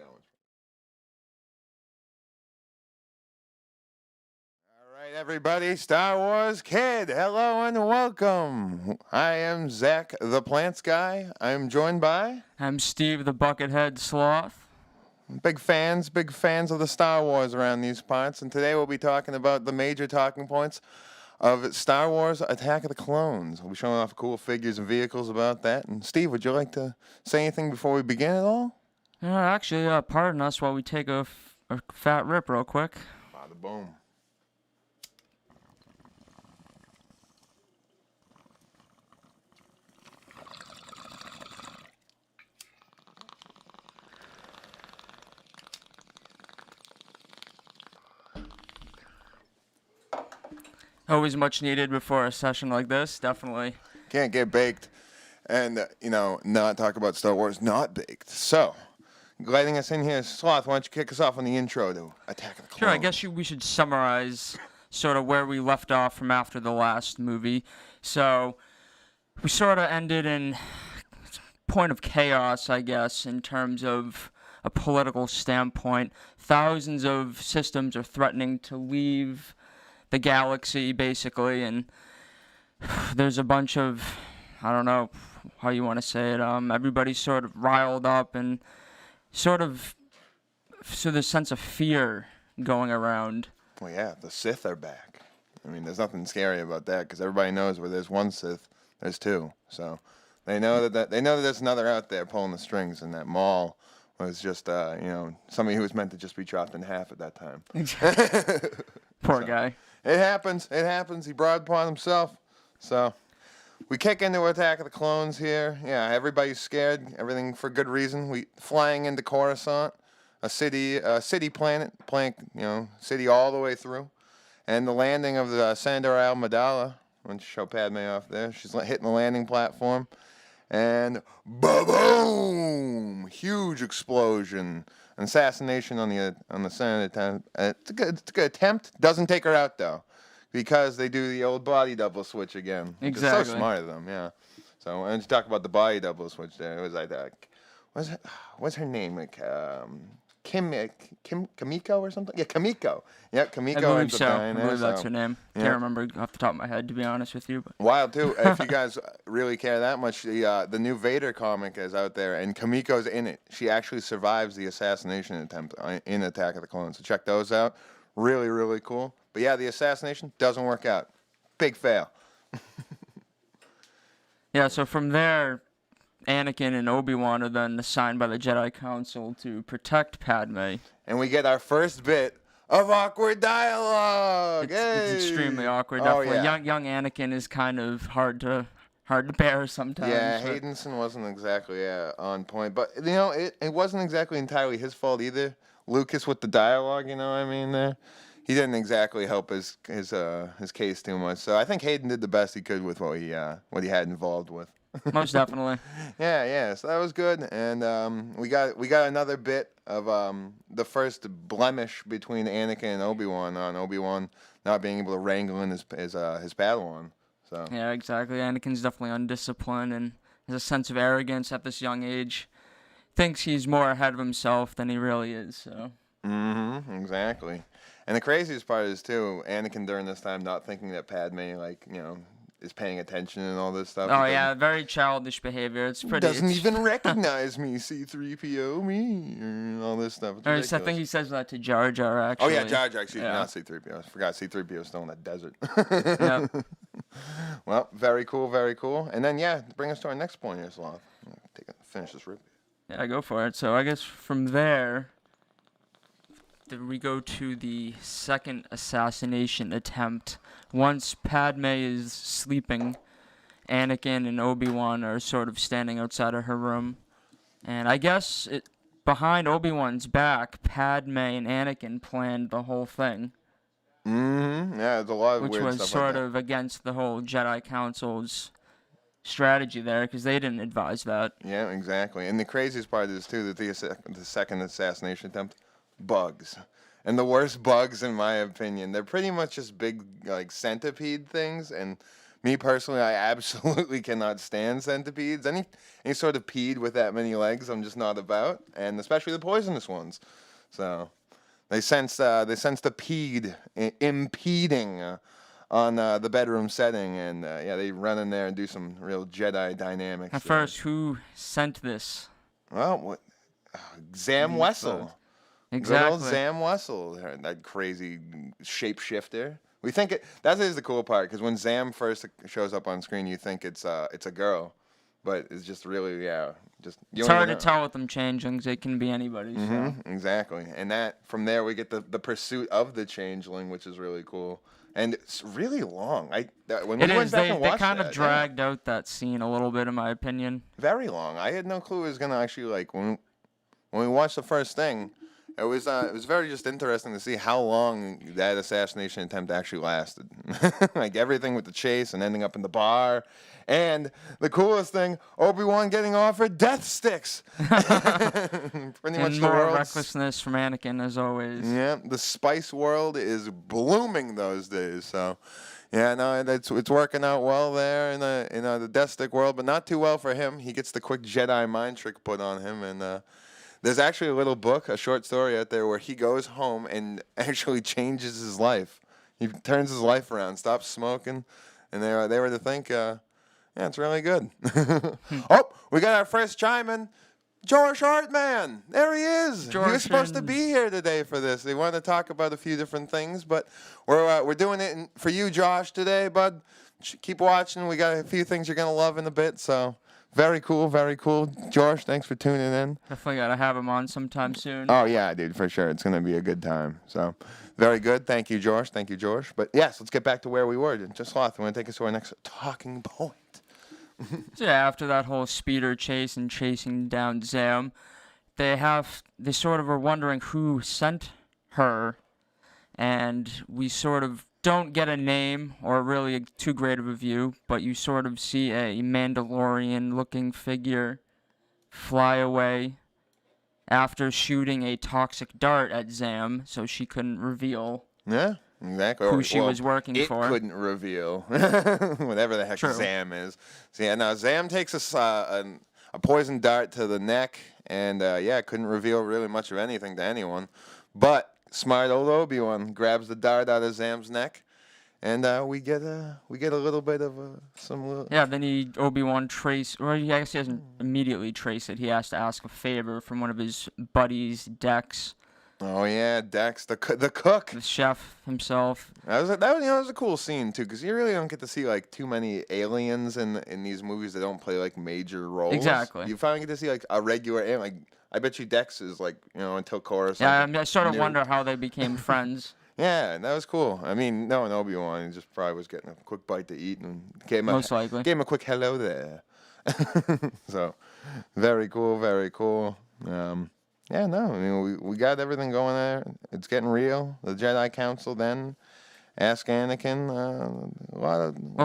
going. All right, everybody. Star Wars Kid. Hello and welcome. I am Zach, the Plants Guy. I'm joined by I'm Steve, the Buckethead Sloth. big fans of the Star Wars around these parts, and today we'll be talking about the major talking points of Star Wars Attack of the Clones. We'll be showing off cool figures and vehicles about that. And Steve, would you like to say anything before we begin at all? Actually, pardon us while we take a fat rip real quick. Bada boom. Always much needed before a session like this, definitely. Can't get baked and, not talk about Star Wars not baked. So, gliding us in here, Sloth, why don't you kick us off on the intro to Attack of the Clones? Sure, I guess we should summarize sort of where we left off from after the last movie. So, we sort of ended in point of chaos, I guess, in terms of a political standpoint. Thousands of systems are threatening to leave the galaxy, basically, and there's a bunch of, I don't know how you want to say it, everybody's sort of riled up and sort of, so there's a sense of fear going around. Well, yeah, the Sith are back. I mean, there's nothing scary about that because everybody knows where there's one Sith, there's two. So they know that there's another out there pulling the strings, and that Maul was just, somebody who was meant to just be chopped in half at that time. Poor guy. It happens. He brought it upon himself. So we kick into Attack of the Clones here. Yeah, everybody's scared. Everything for good reason. We flying into Coruscant, a city planet, city all the way through, and the landing of the Senator Al-Madala. I'm going to show Padme off there. She's hitting the landing platform, and ba-boom! Huge explosion. An assassination on the Senator. It's a good attempt. Doesn't take her out though, because they do the old body double switch again. Exactly. It's so smart of them, yeah. So why don't you talk about the body double switch there? It was like what's her name? Like Kimiko or something? Yeah, Kimiko. Yeah, Kimiko. I believe ends up so. dying I believe there, that's her name. Yeah. Can't remember off the top of my head, to be honest with you. But. Wild too. If you guys really care that much, the new Vader comic is out there, and Kimiko's in it. She actually survives the assassination attempt in Attack of the Clones. So check those out. Really, really cool. But yeah, the assassination doesn't work out. Big fail. Yeah. So from there, Anakin and Obi-Wan are then assigned by the Jedi Council to protect Padme. And we get our first bit of awkward dialogue. It's extremely awkward. Definitely. Yeah. Young Anakin is kind of hard to bear sometimes. Yeah, Haydenson wasn't exactly on point, but it wasn't exactly entirely his fault either. Lucas with the dialogue, there. He didn't exactly help his case too much. So I think Hayden did the best he could with what he had involved with. Most definitely. Yeah. So that was good, and we got another bit of the first blemish between Anakin and Obi-Wan on Obi-Wan not being able to wrangle in his Padawan. So yeah, exactly. Anakin's definitely undisciplined and has a sense of arrogance at this young age. Thinks he's more ahead of himself than he really is. So. Exactly. And the craziest part is too, Anakin during this time not thinking that Padme is paying attention and all this stuff. Oh yeah, very childish behavior. It's pretty. Doesn't even recognize me, C-3PO, me, and all this stuff. I think he says that to Jar Jar actually. Oh yeah, Jar Jar. Excuse me, not C-3PO. I forgot C-3PO is still in that desert. Yeah. Well, very cool, very cool. And then bring us to our next point here, Sloth. Finish this rip. Yeah, go for it. So I guess from there, we go to the second assassination attempt. Once Padme is sleeping, Anakin and Obi-Wan are sort of standing outside of her room. And I guess behind Obi-Wan's back, Padme and Anakin planned the whole thing. Yeah, there's a lot of weird stuff which was sort of against the whole Jedi Council's strategy there, because they didn't advise that. Yeah, exactly. And the craziest part is, too, that the second assassination attempt, bugs. And the worst bugs, in my opinion, they're pretty much just big, centipede things, and Me personally, I absolutely cannot stand centipedes. Any sort of pede with that many legs, I'm just not about, and especially the poisonous ones. So they sense the pede impeding on the bedroom setting, and yeah, they run in there and do some real Jedi dynamics. At first, who sent this? Well, Zam Wessel. Exactly. Good old Zam Wessel, that crazy shapeshifter. We think that is the cool part, because when Zam first shows up on screen, you think it's a girl, but it's just really just. It's hard to tell with them changelings; it can be anybody. So. Exactly, and from there we get the pursuit of the changeling, which is really cool, and it's really long. When we went back and watched they kind of that, dragged out that scene a little bit, in my opinion. Very long. I had no clue it was gonna actually when we watched the first thing. It was very just interesting to see how long that assassination attempt actually lasted. Like everything with the chase and ending up in the bar. And the coolest thing, Obi-Wan getting offered death sticks. Pretty much more recklessness from Anakin, as always. Yeah, the spice world is blooming those days. So, yeah, no, it's working out well there in the death stick world, but not too well for him. He gets the quick Jedi mind trick put on him, and there's actually a little book, a short story out there where he goes home and actually changes his life. He turns his life around, stops smoking, and they were to think, yeah, it's really good. Oh, we got our first chime in. George Hartman, there he is. He was supposed to be here today for this. They wanted to talk about a few different things, but we're doing it for you, Josh, today, bud. Keep watching. We got a few things you're gonna love in a bit, so. Very cool, very cool. George, thanks for tuning in. Definitely got to have him on sometime soon. Oh, yeah, dude, for sure. It's going to be a good time. So, very good. Thank you, George. Thank you, George. But, yes, let's get back to where we were. Just Sloth, you want to take us to our next talking point? So, yeah, after that whole speeder chase and chasing down Zam, they sort of are wondering who sent her, and we sort of don't get a name or really too great of a view, but you sort of see a Mandalorian-looking figure fly away after shooting a toxic dart at Zam, so she couldn't reveal exactly who she was working for. It couldn't reveal whatever the heck Zam is. So yeah, now Zam takes a poison dart to the neck, and couldn't reveal really much of anything to anyone, but. Smart old Obi-Wan grabs the dart out of Zam's neck, and we get a little bit of some little. Yeah, then Obi-Wan I guess he doesn't immediately trace it. He has to ask a favor from one of his buddies, Dex. Oh yeah, Dex, the cook, the chef himself. That was a cool scene too, because you really don't get to see like too many aliens in these movies that don't play like major roles. Exactly. You finally get to see like a regular alien, like. I bet you Dex is like, until Chorus. Yeah, I sort of wonder how they became friends. Yeah, that was cool. I mean, no, Obi-Wan, he just probably was getting a quick bite to eat and gave him a quick hello there. So, very cool, very cool. I mean, we got everything going there. It's getting real. The Jedi Council then ask Anakin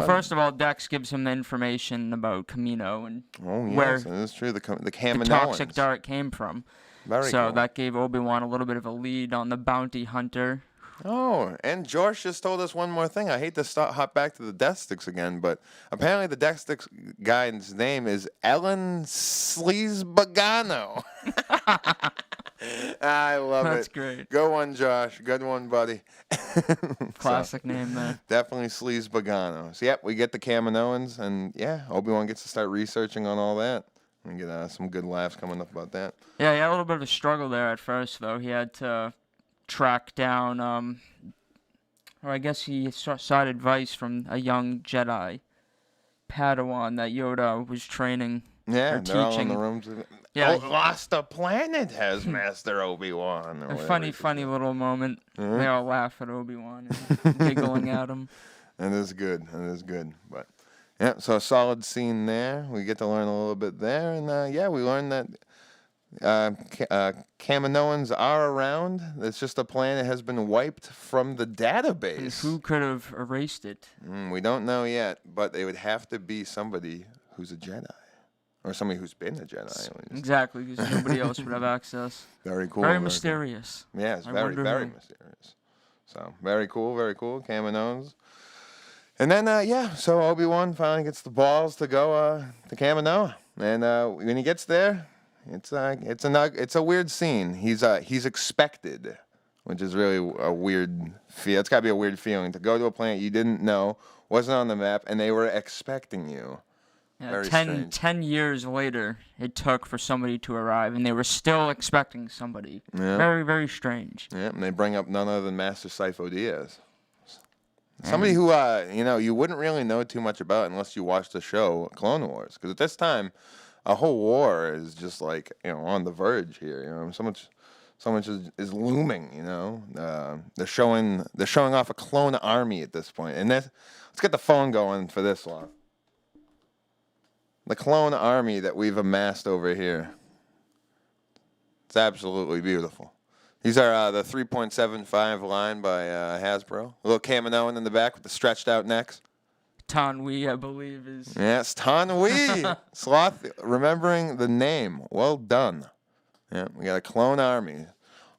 first of all, Dex gives him the information about Kamino and where that's true. The Kaminoans. The toxic dart came from. Very cool. That gave Obi-Wan a little bit of a lead on the bounty hunter. Oh, and George just told us one more thing. I hate to hop back to the Death Sticks again, but apparently the Death Sticks guy's name is Ellen Sleazebagano. I love it. That's great. Good one, Josh. Good one, buddy. Classic name there. Definitely Sleazebagano. So, we get the Kaminoans, and Obi-Wan gets to start researching on all that. And get some good laughs coming up about that. Yeah, he had a little bit of a struggle there at first, though. He had to track down, or I guess he sought advice from a young Jedi Padawan that Yoda was training. Yeah, or they're all in teaching. the rooms. Yeah, lost a planet has Master Obi-Wan. A funny little moment. They all laugh at Obi-Wan and giggling at him. That is good. But so a solid scene there. We get to learn a little bit there, and we learn that Kaminoans are around. It's just a planet has been wiped from the database. And who could have erased it? We don't know yet, but it would have to be somebody who's a Jedi. Or somebody who's been a Jedi. Exactly, because nobody else would have access. Very cool. Very mysterious. Yeah, it's very mysterious. So, very cool, very cool. Kaminoans. And then, so Obi-Wan finally gets the balls to go to Kaminoa. And when he gets there, it's a weird scene. He's expected, which is really a weird feel. It's got to be a weird feeling to go to a planet you didn't know, wasn't on the map, and they were expecting you. Yeah, Very 10 years later, it took for somebody to arrive, and they were still expecting somebody. Yeah. Very, very strange. Yeah, and they bring up none other than Master Sifo Dyas. Somebody who, you wouldn't really know too much about unless you watched the show Clone Wars. Because at this time, a whole war is just like, on the verge here. So much is looming, They're showing off a clone army at this point. And let's get the phone going for this one. The clone army that we've amassed over here. It's absolutely beautiful. These are the 3.75 line by Hasbro. A little Kaminoan in the back with the stretched out necks. Tanwi, I believe, is... Yes, Tanwi. Sloth, remembering the name. Well done. Yeah, we got a clone army.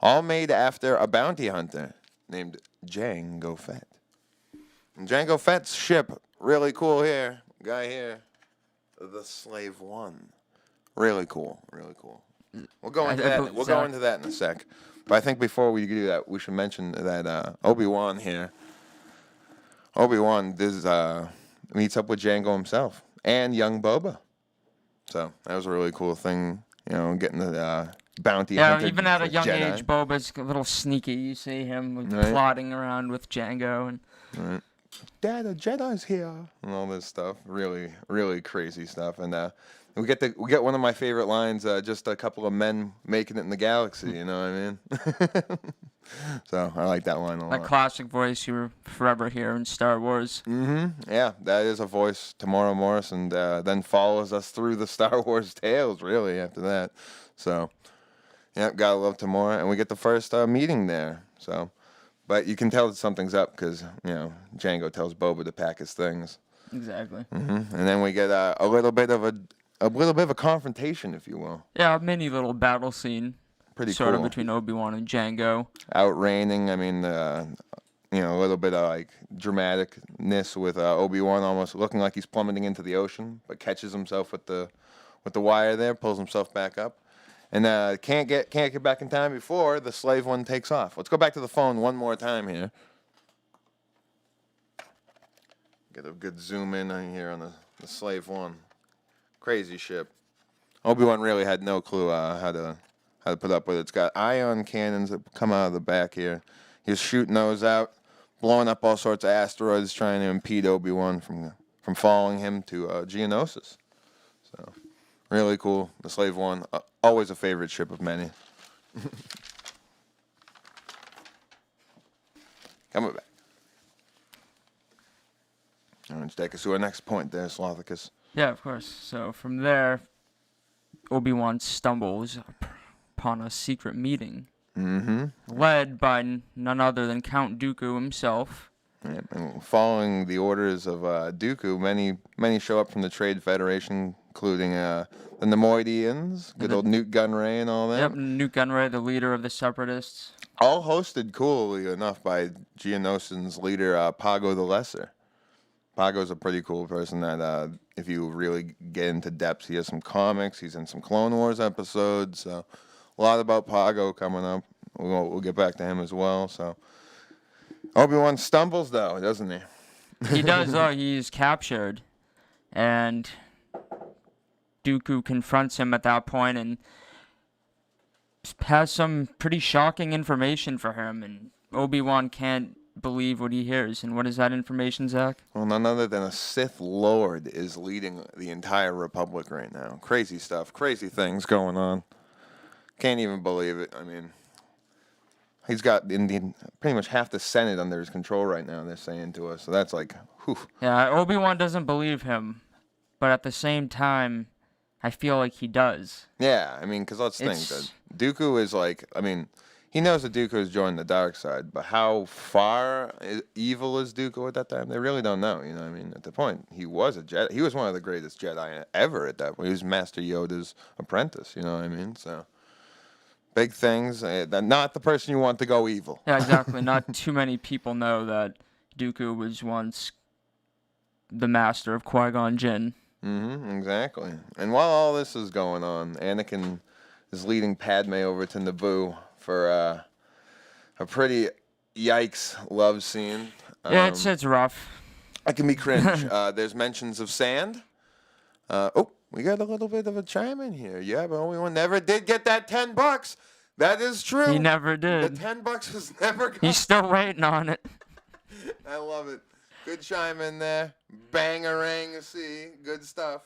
All made after a bounty hunter named Jango Fett. And Jango Fett's ship, really cool here. Guy here. The Slave One. Really cool. Really cool. We'll go into that. We'll go into that in a sec. But I think before we do that, we should mention that Obi-Wan here. Obi-Wan meets up with Jango himself and young Boba. So that was a really cool thing, getting the bounty hunter. Yeah, even at a young Jedi. age, Boba's a little sneaky. You see him plotting around with Jango and. Right. Dad, a Jedi's here, and all this stuff. Really, really crazy stuff. And we get one of my favorite lines. Just a couple of men making it in the galaxy. You know what I mean? So I like that line a lot. That classic voice you will forever hear in Star Wars. Mm-hmm. Yeah, that is a voice, Tamora Morris, and then follows us through the Star Wars tales. Really, after that. So, yeah, gotta love Tamora, and we get the first meeting there. So. But you can tell that something's up because, Jango tells Boba to pack his things. Exactly. Mm-hmm. And then we get a little bit of a confrontation, if you will. Yeah, a mini little battle scene. Pretty sort cool. of between Obi-Wan and Jango. Outraining. I mean, a little bit of like dramaticness with Obi-Wan almost looking like he's plummeting into the ocean, but catches himself with the wire there, pulls himself back up. And can't get back in time before the Slave One takes off. Let's go back to the phone one more time here. Get a good zoom in on here on the Slave One. Crazy ship. Obi-Wan really had no clue how to put up with it. It's got ion cannons that come out of the back here. He's shooting those out, blowing up all sorts of asteroids, trying to impede Obi-Wan from following him to Geonosis. So. Really cool. The Slave One, always a favorite ship of many. Coming back. All right, take us to our next point there, Slothicus. Yeah, of course. So from there, Obi-Wan stumbles upon a secret meeting. Mm-hmm. Led by none other than Count Dooku himself. Yeah, and following the orders of Dooku, many show up from the Trade Federation, including the Nemoidians, good old Newt Gunray and all that. Yep, Newt Gunray, the leader of the Separatists. All hosted, coolly enough, by Geonosis' leader, Pago the Lesser. Pago's a pretty cool person that, if you really get into depth, he has some comics, he's in some Clone Wars episodes, so a lot about Pago coming up. We'll get back to him as well, so... Obi-Wan stumbles, though, doesn't he? He does, though. He's captured. And Dooku confronts him at that point and has some pretty shocking information for him. And Obi-Wan can't believe what he hears. And what is that information, Zach? Well, none other than a Sith Lord is leading the entire Republic right now. Crazy stuff. Crazy things going on. Can't even believe it. I mean... He's got pretty much half the Senate under his control right now, they're saying to us. So that's like, whew. Yeah, Obi-Wan doesn't believe him. But at the same time, I feel like he does. Yeah, I mean, because let's think that Dooku is like, I mean, he knows that Dooku has joined the dark side, but how far evil is Dooku at that time? They really don't know, you know what I mean? At the point, he was a Jedi. He was one of the greatest Jedi ever at that point. He was Master Yoda's apprentice, you know what I mean? So... Big things, not the person you want to go evil. Yeah, exactly. Not too many people know that Dooku was once the master of Qui-Gon Jinn. Exactly. And while all this is going on, Anakin is leading Padme over to Naboo for a pretty yikes love scene. Yeah, it's rough. It can be cringe. There's mentions of sand. We got a little bit of a chime in here. Yeah, but Obi-Wan never did get that $10. That is true. He never did. The $10 was never gone. He's still waiting on it. I love it. Good chime in there. Bangarang, see, good stuff.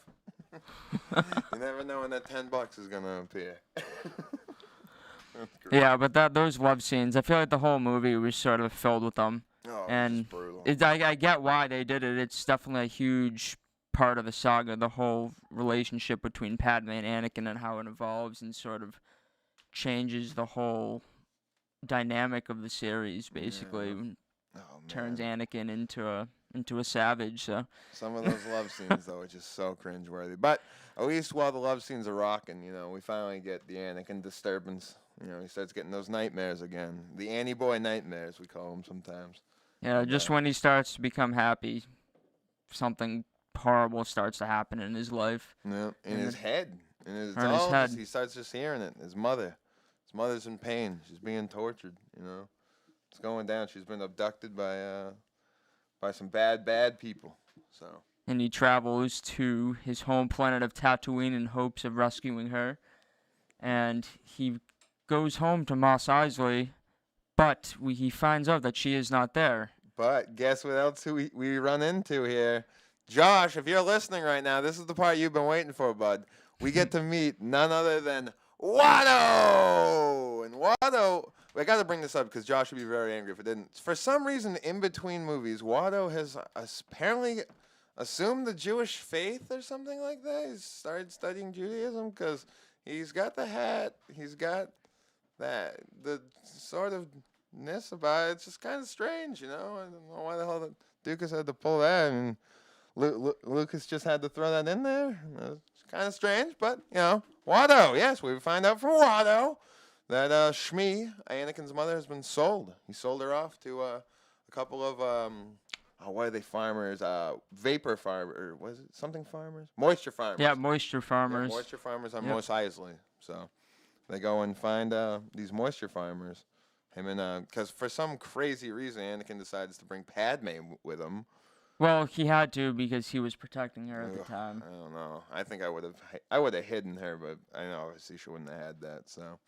You never know when that $10 is gonna appear. Yeah, but those love scenes, I feel like the whole movie was sort of filled with them. Oh, and brutal. I get why they did it. It's definitely a huge part of the saga, the whole relationship between Padme and Anakin and how it evolves and sort of changes the whole dynamic of the series, basically. Yeah. Turns Anakin into a savage. So some of those love scenes though are just so cringeworthy. But at least while the love scenes are rocking, we finally get the Anakin disturbance. He starts getting those nightmares again. The Annie boy nightmares, we call them sometimes. Yeah, just when he starts to become happy, something horrible starts to happen in his life. Yeah, in his head. In his head. He starts just hearing it. His mother's in pain. She's being tortured, It's going down. She's been abducted by some bad people. So. And he travels to his home planet of Tatooine in hopes of rescuing her. And he goes home to Mos Eisley, but he finds out that she is not there. But guess what else we run into here? Josh, if you're listening right now, this is the part you've been waiting for, bud. We get to meet none other than Watto! And Watto, I got to bring this up because Josh would be very angry if it didn't. For some reason, in between movies, Watto has apparently assumed the Jewish faith or something like that. He's started studying Judaism because he's got the hat. He's got the sort of ness about it. It's just kind of strange, I don't know why the hell the Dukas had to pull that, and Lucas just had to throw that in there. It's kind of strange, but Watto. Yes, we find out from Watto that Shmi, Anakin's mother, has been sold. He sold her off to a couple of what are they, farmers? Vapor farmers, was it something farmers? Moisture farmers. Yeah, moisture farmers. Yeah, moisture farmers on Mos Eisley. So they go and find these moisture farmers. Because for some crazy reason, Anakin decides to bring Padme with him. Well, he had to because he was protecting her at the time. I don't know. I think I would have hidden her, but I know obviously she wouldn't have had that. So,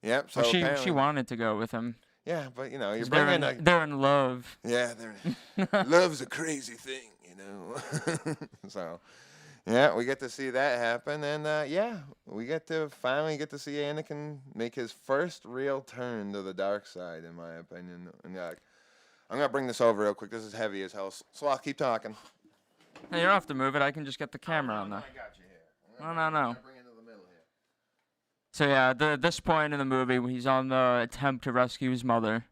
yep. So well, she wanted to go with him. Yeah, but you're bringing they're in love. Yeah, love's a crazy thing, So, yeah, we get to see that happen, and we finally get to see Anakin make his first real turn to the dark side, in my opinion. And I'm gonna bring this over real quick. This is heavy as hell, so I'll keep talking. Hey, you don't have to move it. I can just get the camera on there. I got you here. No. I'm gonna bring it to the middle here. So yeah, this point in the movie, he's on the attempt to rescue his mother,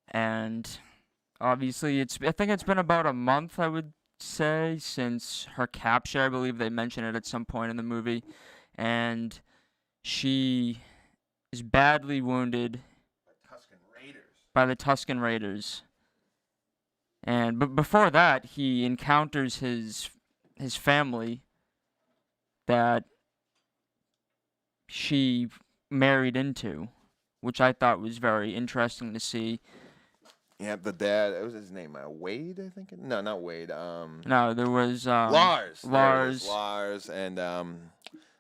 and obviously I think it's been about a month, I would say, since her capture. I believe they mention it at some point in the movie, and she is badly wounded by the Tusken Raiders. But before that, he encounters his family that she married into, which I thought was very interesting to see. Yeah, the dad. What was his name? Wade, I think. No, not Wade. No, there was Lars. Lars, and Lars.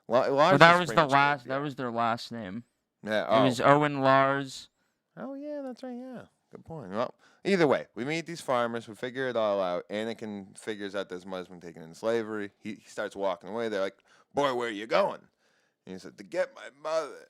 Well, that was the last. Yeah. That was their last name. Yeah. It was Owen Lars. Oh yeah, that's right. Yeah, good point. Well, either way, we meet these farmers. We figure it all out. Anakin figures out that his mother's been taken into slavery. He starts walking away. They're like, "Boy, where are you going?" And he said, "To get my mother."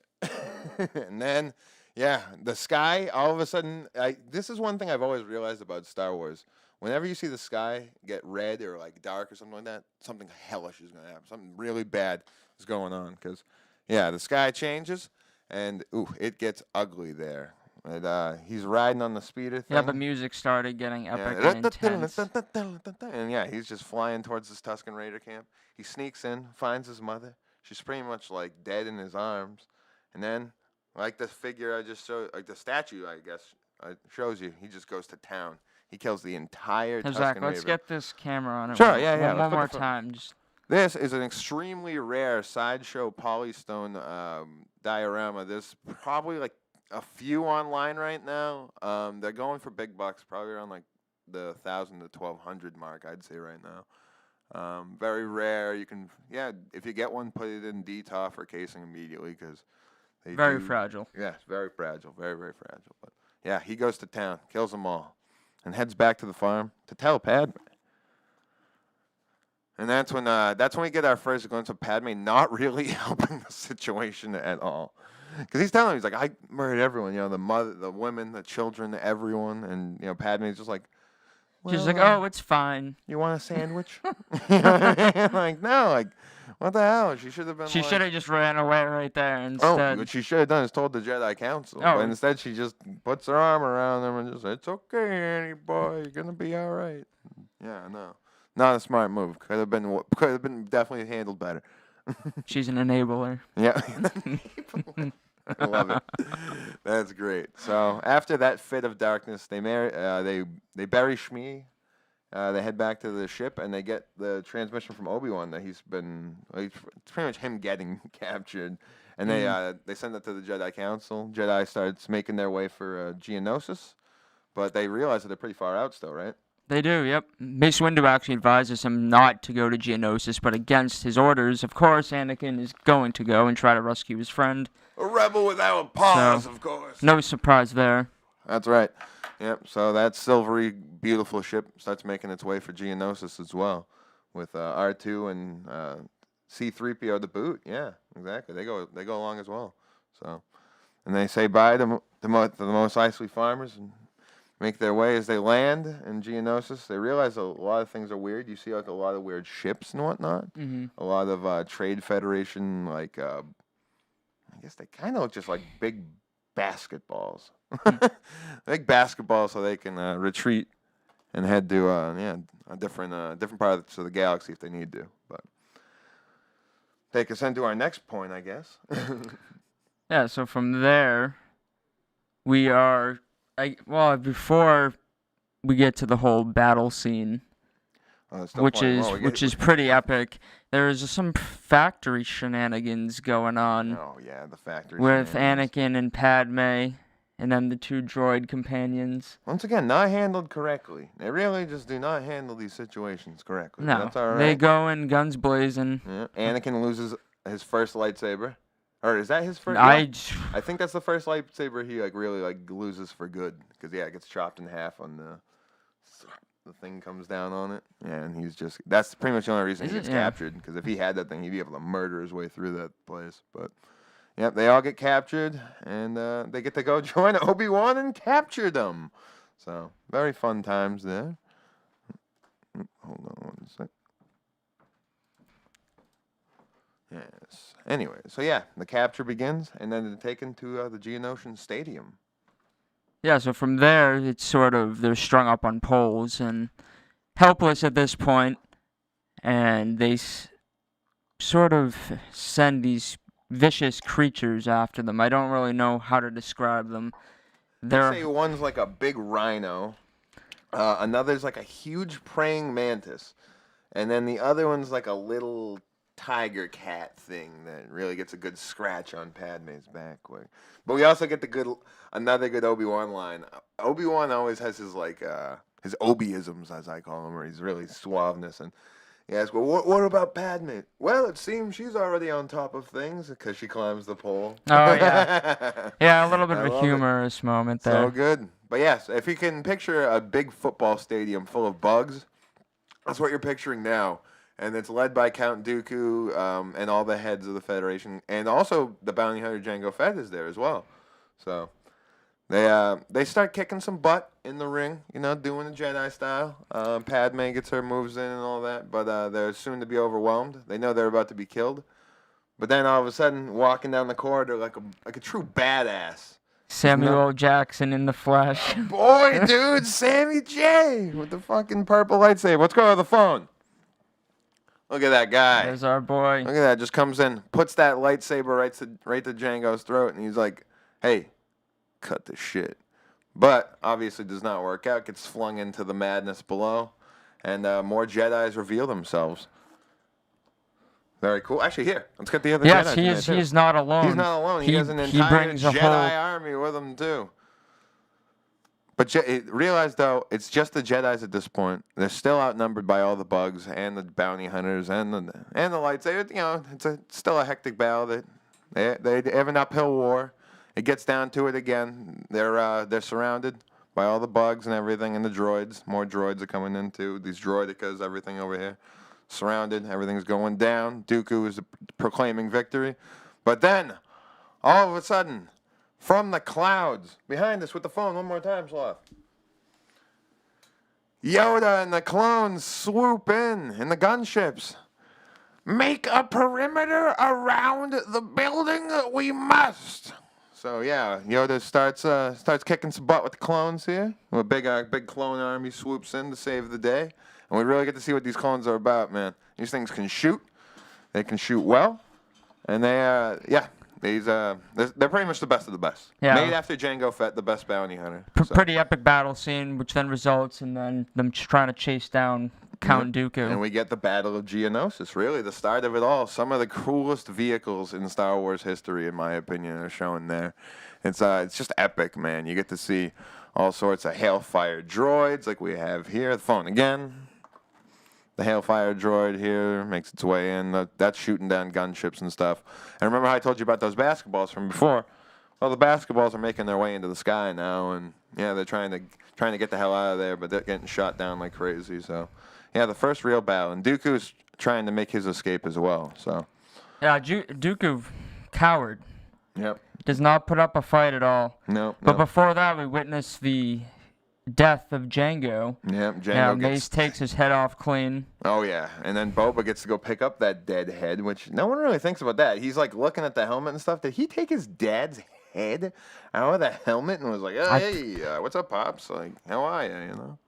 And then, the sky, all of a sudden, this is one thing I've always realized about Star Wars. Whenever you see the sky get red or like dark or something like that, something hellish is going to happen. Something really bad is going on. Because, the sky changes, and it gets ugly there. And he's riding on the speeder thing. Yeah, the music started getting epic and intense. And he's just flying towards this Tusken Raider camp. He sneaks in, finds his mother. She's pretty much like dead in his arms. And then, like the figure I just showed, like the statue, I guess, shows you. He just goes to town. He kills the entire Zach, Tusken let's Raven. get this camera on it. Sure, yeah. One let's put more the time. Just This is an extremely rare sideshow polystone diorama. There's probably like a few online right now. They're going for big bucks, probably around like the 1,000 to 1,200 mark, I'd say right now. Very rare. You can, if you get one, put it in DTOF or casing immediately because they very do, fragile. Yeah, it's very fragile, very, very fragile. But yeah, he goes to town, kills them all, and heads back to the farm to tell Padme. And that's when we get our first glimpse of Padme not really helping the situation at all. Because he's telling him, he's like, I murdered everyone, the mother, the women, the children, everyone. And, Padme's just like, well, She's like, oh, it's fine. You want a sandwich? You know what I mean? Like, no, like, what the hell? She should have been She should have just ran away right there instead. what she should have done is told the Jedi Council. Oh. But instead, she just puts her arm around them and just says, it's okay, Annie boy, you're going to be all right. Yeah, no. Not a smart move. Could have been definitely handled better. She's an enabler. Yeah. I love it. That's great. So after that fit of darkness, they they bury Shmi. They head back to the ship and they get the transmission from Obi-Wan that it's pretty much him getting captured. And they send it to the Jedi Council. Jedi starts making their way for Geonosis, but they realize that they're pretty far out still, right? They do, yep. Mace Windu actually advises him not to go to Geonosis, but against his orders, of course, Anakin is going to go and try to rescue his friend. A rebel without a pause, of course. No surprise there. That's right. Yep, so that silvery, beautiful ship starts making its way for Geonosis as well, with R2 and C-3PO to boot. Yeah, exactly. They go along as well. So, and they say bye to the Mos Eisley farmers and make their way as they land in Geonosis. They realize a lot of things are weird. You see like a lot of weird ships and whatnot. Mm-hmm. A lot of Trade Federation, like, I guess they kind of look just like big basketballs. Big basketballs so they can retreat and head to a different parts of the galaxy if they need to. But take us into our next point, I guess. Yeah, so from there, we are... before we get to the whole battle scene, which is pretty epic, there's some factory shenanigans going on. Oh yeah, the factory with Anakin and Padme, and then the two droid companions. Once again, not handled correctly. They really just do not handle these situations correctly. No, that's all right. They go in guns blazing. Yeah. Anakin loses his first lightsaber. Or is that his first? I think that's the first lightsaber he really loses for good because it gets chopped in half on the thing comes down on it. Yeah, and that's pretty much the only reason he gets captured because if he had that thing, he'd be able to murder his way through that place. But yep, they all get captured and they get to go join Obi-Wan and capture them. So very fun times there. Hold on one sec. Yes. Anyway, so the capture begins, and then they're taken to the Geonosian Stadium. Yeah, so from there, it's they're strung up on poles and helpless at this point, and they sort of send these vicious creatures after them. I don't really know how to describe them. They say one's like a big rhino, another's like a huge praying mantis, and then the other one's like a little tiger cat thing that really gets a good scratch on Padme's back. But we also get another good Obi-Wan line. Obi-Wan always has his his Obi-isms, as I call him, where he's really suaveness. And he asks, well, what about Padme? Well, it seems she's already on top of things because she climbs the pole. Oh, yeah. Yeah, a little bit of a humorous moment there. So good. But yes, if you can picture a big football stadium full of bugs, that's what you're picturing now. And it's led by Count Dooku and all the heads of the Federation. And also the bounty hunter Jango Fett is there as well. So they start kicking some butt in the ring, doing the Jedi style. Padme gets her moves in and all that. But they're soon to be overwhelmed. They know they're about to be killed. But then all of a sudden, walking down the corridor like a true badass. Samuel L. Jackson in the flesh. Boy, dude, Sammy J with the fucking purple lightsaber. Let's go to the phone. Look at that guy. There's our boy. Look at that. Just comes in, puts that lightsaber right to Jango's throat, and he's like, hey, cut the shit. But obviously does not work out. Gets flung into the madness below. And more Jedis reveal themselves. Very cool. Actually, here, let's get the other Jedi. Yes, he is not alone. He's not alone. He has an entire brings a Jedi army with him, too. But realize, though, it's just the Jedis at this point. They're still outnumbered by all the bugs and the bounty hunters and the lightsaber. You know, it's still a hectic battle. They have an uphill war. It gets down to it again. They're surrounded by all the bugs and everything and the droids. More droids are coming in, too. These droidicas, everything over here. Surrounded. Everything's going down. Dooku is proclaiming victory. But then, all of a sudden, from the clouds, behind us with the phone, one more time, Sloth. Yoda and the clones swoop in the gunships. Make a perimeter around the building, we must. So yeah, Yoda starts kicking some butt with the clones here. A big clone army swoops in to save the day, and we really get to see what these clones are about, man. These things can shoot. They can shoot well, and they're pretty much the best of the best. Yeah. Made after Jango Fett, the best bounty hunter. Pretty epic battle scene, which then results in them trying to chase down Count Dooku. And we get the Battle of Geonosis, really, the start of it all. Some of the coolest vehicles in Star Wars history, in my opinion, are shown there. It's just epic, man. You get to see all sorts of Hailfire droids like we have here. The phone again. The Hailfire droid here makes its way in. That's shooting down gunships and stuff. And remember how I told you about those basketballs from before? Well, the basketballs are making their way into the sky now, and yeah, they're trying to get the hell out of there, but they're getting shot down like crazy. So, yeah, the first real battle, and Dooku's trying to make his escape as well. So, yeah, Dooku, coward. Yep. Does not put up a fight at all. No. But before that, we witnessed the death of Jango. Yep, Jango Mace takes his head off clean. Oh, yeah. And then Boba gets to go pick up that dead head, which no one really thinks about that. He's, like, looking at the helmet and stuff. Did he take his dad's head out of the helmet and was like, oh, hey, what's up, Pops? Like, how are you, you know?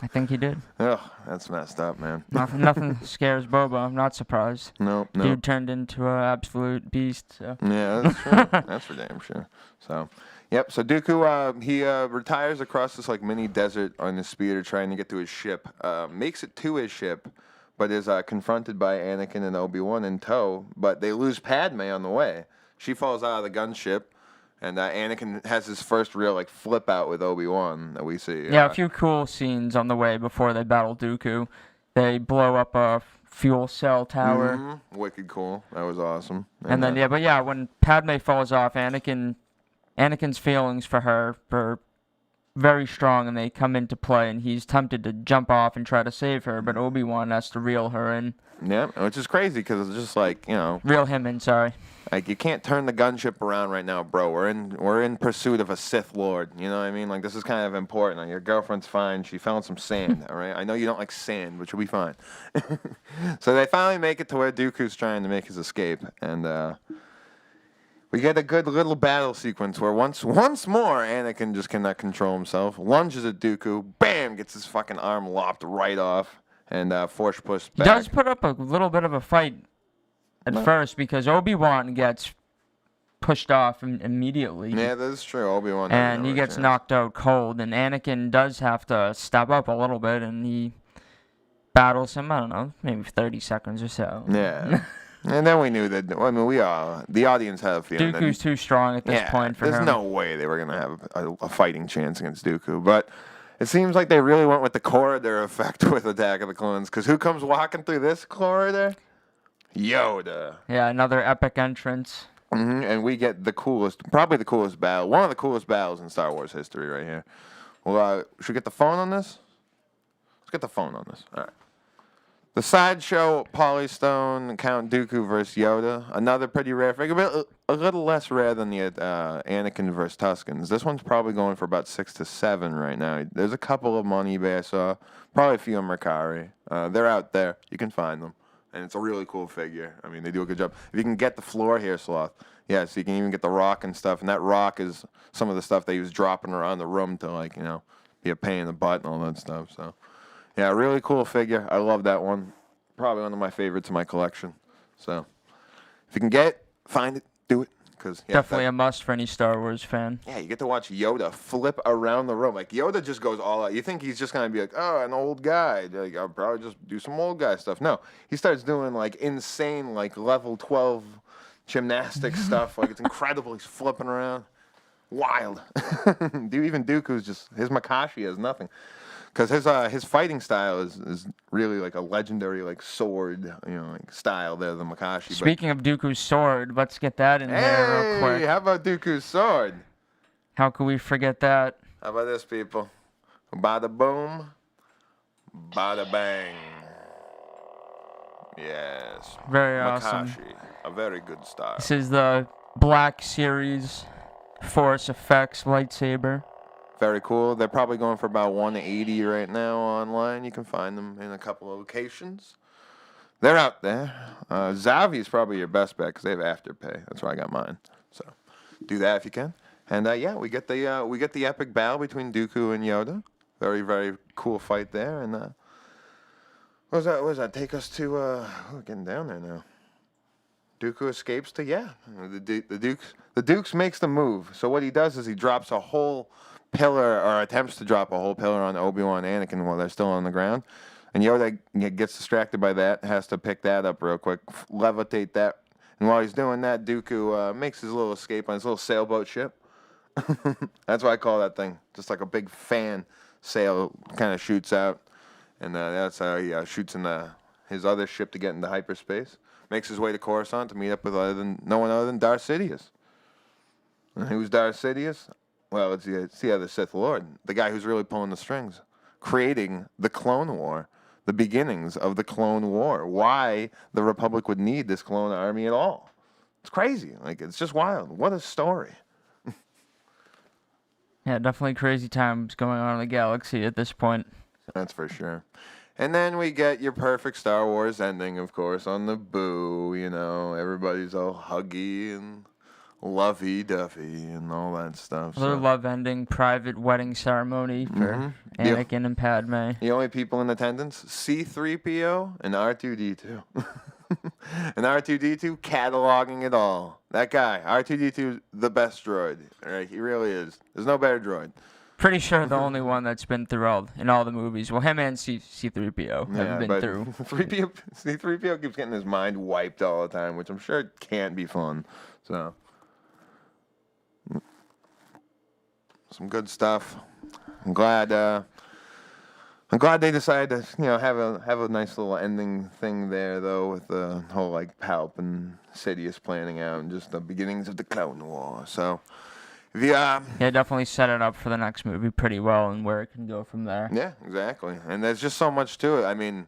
I think he did. Oh, that's messed up, man. Nothing scares Boba. I'm not surprised. No. Dude turned into an absolute beast. So. Yeah, that's true. That's for damn sure. So, yep. So Dooku, he retires across this like mini desert on his speeder, trying to get to his ship. Makes it to his ship, but is confronted by Anakin and Obi-Wan in tow. But they lose Padme on the way. She falls out of the gunship. And Anakin has his first real like flip out with Obi-Wan that we see. Yeah, a few cool scenes on the way before they battle Dooku. They blow up a fuel cell tower. Mm-hmm. Wicked cool. That was awesome. And then when Padme falls off, Anakin's feelings for her are very strong, and they come into play. And he's tempted to jump off and try to save her, but Obi-Wan has to reel her in. Yeah, which is crazy because it's just like reel him in. Sorry. Like, you can't turn the gunship around right now, bro. We're in pursuit of a Sith Lord. You know what I mean? Like, this is kind of important. Like, your girlfriend's fine. She found some sand, all right? I know you don't like sand, but you'll be fine. So they finally make it to where Dooku's trying to make his escape. And we get a good little battle sequence where once more Anakin just cannot control himself. Lunges at Dooku. Bam! Gets his fucking arm lopped right off. And force pushed back. He does put up a little bit of a fight at first, because Obi-Wan gets pushed off immediately. Yeah, that's true. Obi-Wan. And he gets knocked out cold, and Anakin does have to step up a little bit, and he battles him, I don't know, maybe 30 seconds or so. Yeah. And then we knew that, I mean, the audience had a feeling Dooku's too strong at this point for him. There's no way they were going to have a fighting chance against Dooku, but it seems like they really went with the corridor effect with Attack of the Clones, because who comes walking through this corridor? Yoda. Yeah, another epic entrance. Mm-hmm. And we get probably the coolest battle, one of the coolest battles in Star Wars history right here. Well, should we get the phone on this? Let's get the phone on this. All right. The sideshow Polystone Count Dooku versus Yoda. Another pretty rare figure, but a little less rare than the Anakin versus Tuskens. This one's probably going for about 6 to 7 right now. There's a couple of them on eBay I saw. Probably a few on Mercari. They're out there. You can find them. And it's a really cool figure. I mean, they do a good job. If you can get the floor here, Sloth. Yeah, so you can even get the rock and stuff. And that rock is some of the stuff they was dropping around the room to, like, be a pain in the butt and all that stuff. So, yeah, really cool figure. I love that one. Probably one of my favorites in my collection. So, if you can get it, find it, do it. Because Definitely a must for any Star Wars fan. yeah, you get to watch Yoda flip around the room. Like, Yoda just goes all out. You think he's just going to be like, oh, an old guy. Like, I'll probably just do some old guy stuff. No, he starts doing, like, insane, like, level 12 gymnastic stuff. Like, it's incredible. He's flipping around. Wild. Even Dooku's just, his Makashi has nothing. Because his fighting style is really like a legendary like sword, like style there, the Makashi. Speaking of Dooku's sword, let's get that in there real quick. Hey, how about Dooku's sword? How could we forget that? How about this, people? Bada boom, bada bang. Yes. Very awesome. Makashi, a very good style. This is the Black Series Force Effects lightsaber. Very cool. They're probably going for about $180 right now online. You can find them in a couple of locations. They're out there. Zavi is probably your best bet because they have Afterpay. That's where I got mine. So do that if you can. And yeah, we get the epic battle between Dooku and Yoda. Very, very cool fight there. And what does that take us to? We're getting down there now. Dooku escapes to the Dukes makes the move. So what he does is he drops a whole pillar, or attempts to drop a whole pillar on Obi-Wan and Anakin while they're still on the ground. And Yoda gets distracted by that, has to pick that up real quick, levitate that. And while he's doing that, Dooku makes his little escape on his little sailboat ship. That's why I call that thing. Just like a big fan sail kind of shoots out. And that's how he shoots in his other ship to get into hyperspace. Makes his way to Coruscant to meet up with no one other than Darcidius. And who's Darcidius? Well, it's the other Sith Lord, the guy who's really pulling the strings, creating the Clone War, the beginnings of the Clone War, why the Republic would need this clone army at all. It's crazy. Like, it's just wild. What a story. Yeah, definitely crazy times going on in the galaxy at this point. That's for sure. And then we get your perfect Star Wars ending, of course, on the boo. Everybody's all huggy and lovey-dovey and all that stuff. Their love ending private wedding ceremony for Anakin and Padme. The only people in attendance, C-3PO and R2-D2. And R2-D2 cataloging it all. That guy, R2-D2, the best droid. Right? He really is. There's no better droid. Pretty sure the only one that's been through in all the movies. Well, him and C-3PO have been through. C-3PO keeps getting his mind wiped all the time, which I'm sure can't be fun. So, some good stuff. I'm glad they decided to have a nice little ending thing there, though, with the whole Palp and Sidious planning out and just the beginnings of the Clone War. So. Yeah, definitely set it up for the next movie pretty well and where it can go from there. Yeah, exactly. And there's just so much to it. I mean,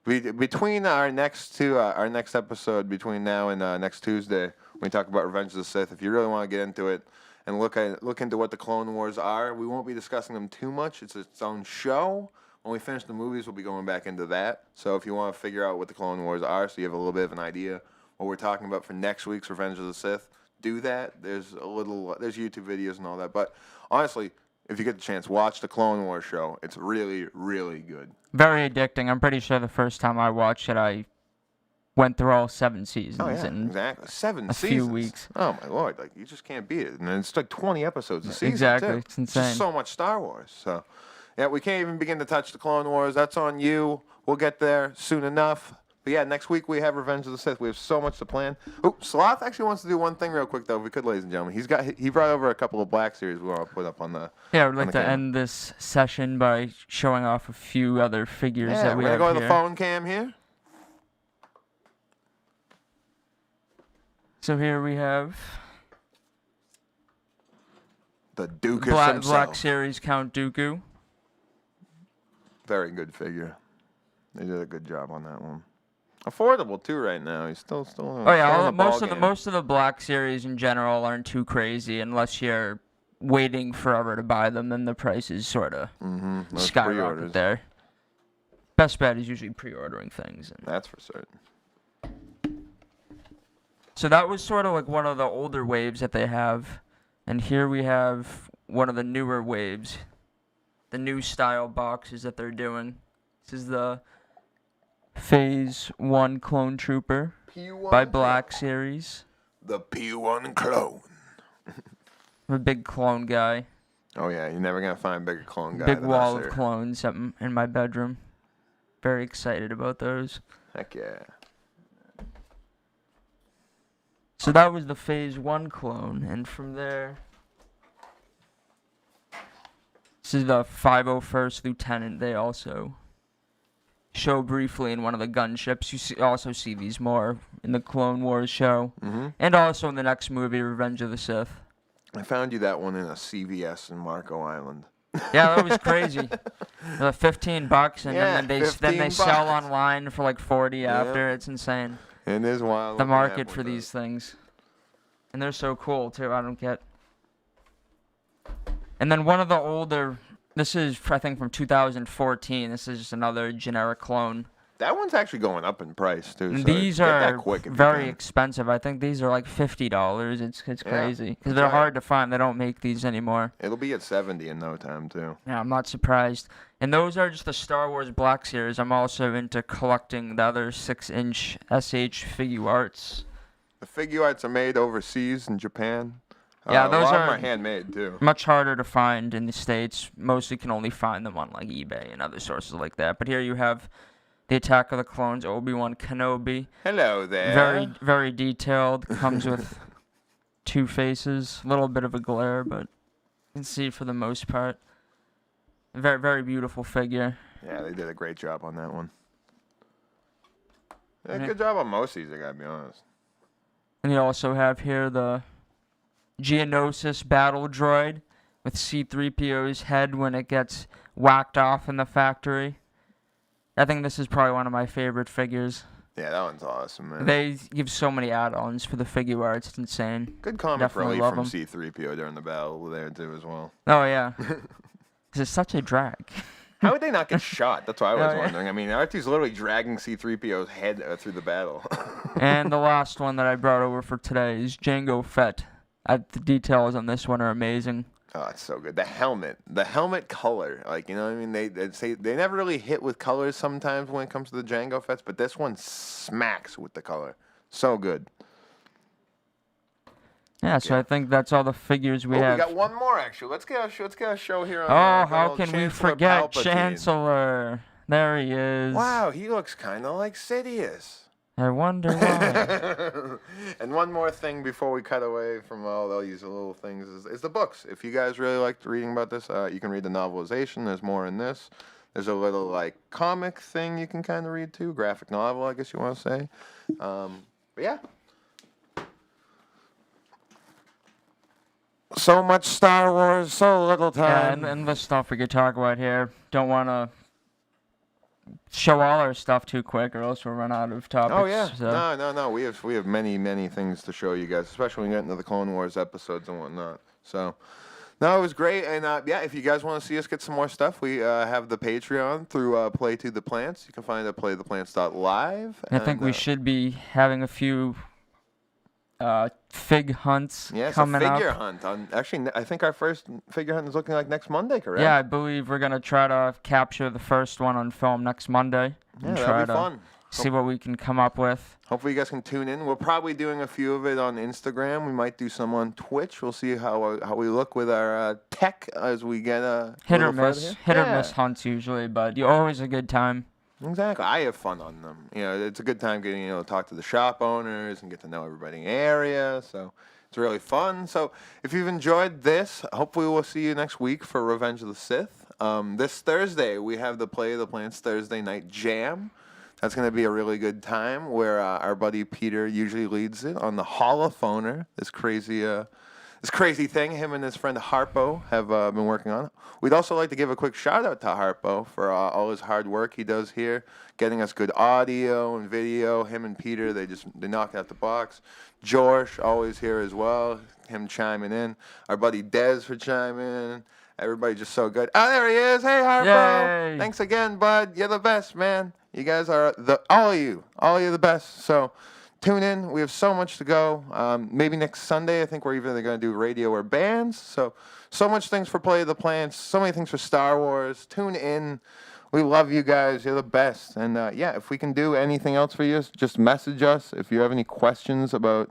between our next episode, between now and next Tuesday, when we talk about Revenge of the Sith, if you really want to get into it and look into what the Clone Wars are, we won't be discussing them too much. It's its own show. When we finish the movies, we'll be going back into that. So if you want to figure out what the Clone Wars are, so you have a little bit of an idea what we're talking about for next week's Revenge of the Sith, do that. There's YouTube videos and all that. But honestly, if you get the chance, watch the Clone Wars show. It's really, really good. Very addicting. I'm pretty sure the first time I watched it, I went through all 7 seasons. Oh, yeah, exactly. 7 seasons. A few weeks. Oh, my Lord. You just can't beat it. And it's 20 episodes a season, exactly. too. It's insane. Just so much Star Wars. So, yeah, we can't even begin to touch the Clone Wars. That's on you. We'll get there soon enough. But yeah, next week we have Revenge of the Sith. We have so much to plan. Oh, Sloth actually wants to do one thing real quick, though, if we could, ladies and gentlemen. He brought over a couple of Black Series we want to put up on the Yeah, I'd like to end this session by showing off a few other figures that we have here. Yeah, we're going to go to the phone cam here. So here we have the Dooku himself. Black Series Count Dooku. Very good figure. They did a good job on that one. Affordable too right now. He's still. Oh yeah, most of the Black Series in general aren't too crazy unless you're waiting forever to buy them. Then the prices sort of skyrocket there. Best bet is usually pre-ordering things. That's for certain. So that was sort of like one of the older waves that they have, and here we have one of the newer waves, the new style boxes that they're doing. This is the Phase 1 Clone Trooper P1 by Black Series. The P1 clone. I'm a big clone guy. Oh, yeah, you're never going to find a bigger clone guy Big than wall us of here. clones in my bedroom. Very excited about those. Heck yeah. So that was the Phase 1 clone, and from there... This is the 501st Lieutenant. They also show briefly in one of the gunships. You also see these more in the Clone Wars show. Mm-hmm. And also in the next movie, Revenge of the Sith. I found you that one in a CVS in Marco Island. Yeah, that was crazy. $15, and Yeah, then they sell $15. online for like 40 Yeah. after. It's insane. It is wild. The looking market at for with these things. And they're so cool, too. I don't get... And then one of the older... This is, I think, from 2014. This is just another generic clone. That one's actually going up in price, too. So These get are that quick if you very can. expensive. I think these are like $50. It's Yeah, crazy. Because that's they're right. hard to find. They don't make these anymore. It'll be at 70 in no time, too. Yeah, I'm not surprised. And those are just the Star Wars Black Series. I'm also into collecting the other 6-inch SH figure arts. The figure arts are made overseas in Japan. Yeah, a those lot of them are- are handmade, too. Much harder to find in the States. Mostly can only find them on like eBay and other sources like that. But here you have the Attack of the Clones, Obi-Wan Kenobi. Hello there. Very, very detailed. Comes with 2 faces. A little bit of a glare, but you can see for the most part. Very, very beautiful figure. Yeah, they did a great job on that one. Yeah, Mhm. good job on most of these, I gotta be honest. And you also have here the Geonosis battle droid with C-3PO's head when it gets whacked off in the factory. I think this is probably one of my favorite figures. Yeah, that one's awesome, man. They give so many add-ons for the figure arts. It's insane. Good comic definitely relief love from 'em. C-3PO during the battle there, too, as well. Oh, yeah. This is such a drag. How would they not get shot? That's what I was Oh, yeah. wondering. I mean, R2's literally dragging C-3PO's head through the battle. And the last one that I brought over for today is Jango Fett. The details on this one are amazing. Oh, it's so good. The helmet color. Like, you know what I mean? They never really hit with colors sometimes when it comes to the Jango Fetts, but this one smacks with the color. So good. Yeah, so I think that's all the figures we have. We got one more, actually. Let's get a show here on Oh, good how old can we Chancellor forget Palpatine. Chancellor? There he is. Wow, he looks kind of like Sidious. I wonder why. And one more thing before we cut away from all these little things is the books. If you guys really liked reading about this, you can read the novelization. There's more in this. There's a little like comic thing you can kind of read too, graphic novel, I guess you want to say. But yeah. So much Star Wars, so little Yeah, time. and let's not forget to talk about here. Don't want to show all our stuff too quick, or else we'll run out of topics. Oh yeah, So. no. We have many things to show you guys, especially when we get into the Clone Wars episodes and whatnot. So, no, it was great, and yeah, if you guys want to see us get some more stuff, we have the Patreon through Play to the Plants. You can find it at playtheplants.live. I think we should be having a few fig hunts yeah, it's coming a figure up. hunt. Actually, I think our first figure hunt is looking like next Monday, correct? Yeah, I believe we're gonna try to capture the first one on film next Monday and Yeah, try that'll be to fun. see what we can come up with. Hopefully you guys can tune in. We're probably doing a few of it on Instagram. We might do some on Twitch. We'll see how we look with our tech as we get Hit or little further miss, here. hit or Yeah, miss hunts usually, but you're always a good time. Exactly. I have fun on them. You know, it's a good time getting to talk to the shop owners and get to know everybody in the area. So it's really fun. So if you've enjoyed this, hopefully we'll see you next week for Revenge of the Sith. This Thursday we have the Play of the Plants Thursday Night Jam. That's going to be a really good time where our buddy Peter usually leads it on the holophoner. This crazy thing him and his friend Harpo have been working on. We'd also like to give a quick shout out to Harpo for all his hard work he does here, getting us good audio and video. Him and Peter, they knock out the box. George always here as well, him chiming in. Our buddy Dez for chiming in. Everybody just so good. Oh, there he is. Hey, Harpo. Yay. Thanks again, bud. You're the best, man. You guys are all of you the best. So tune in. We have so much to go. Maybe next Sunday, I think we're either going to do radio or bands. So much things for Play of the Plants. So many things for Star Wars. Tune in. We love you guys. You're the best. And yeah, if we can do anything else for you, just message us. If you have any questions about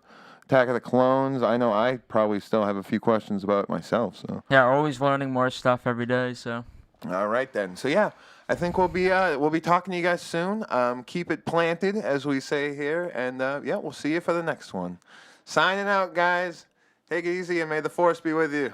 Attack of the Clones. I know I probably still have a few questions about it myself. So Yeah, always learning more stuff every day. So. all right then. So yeah, I think we'll be talking to you guys soon. Keep it planted, as we say here, and yeah, we'll see you for the next one. Signing out, guys. Take it easy, and may the Force be with you.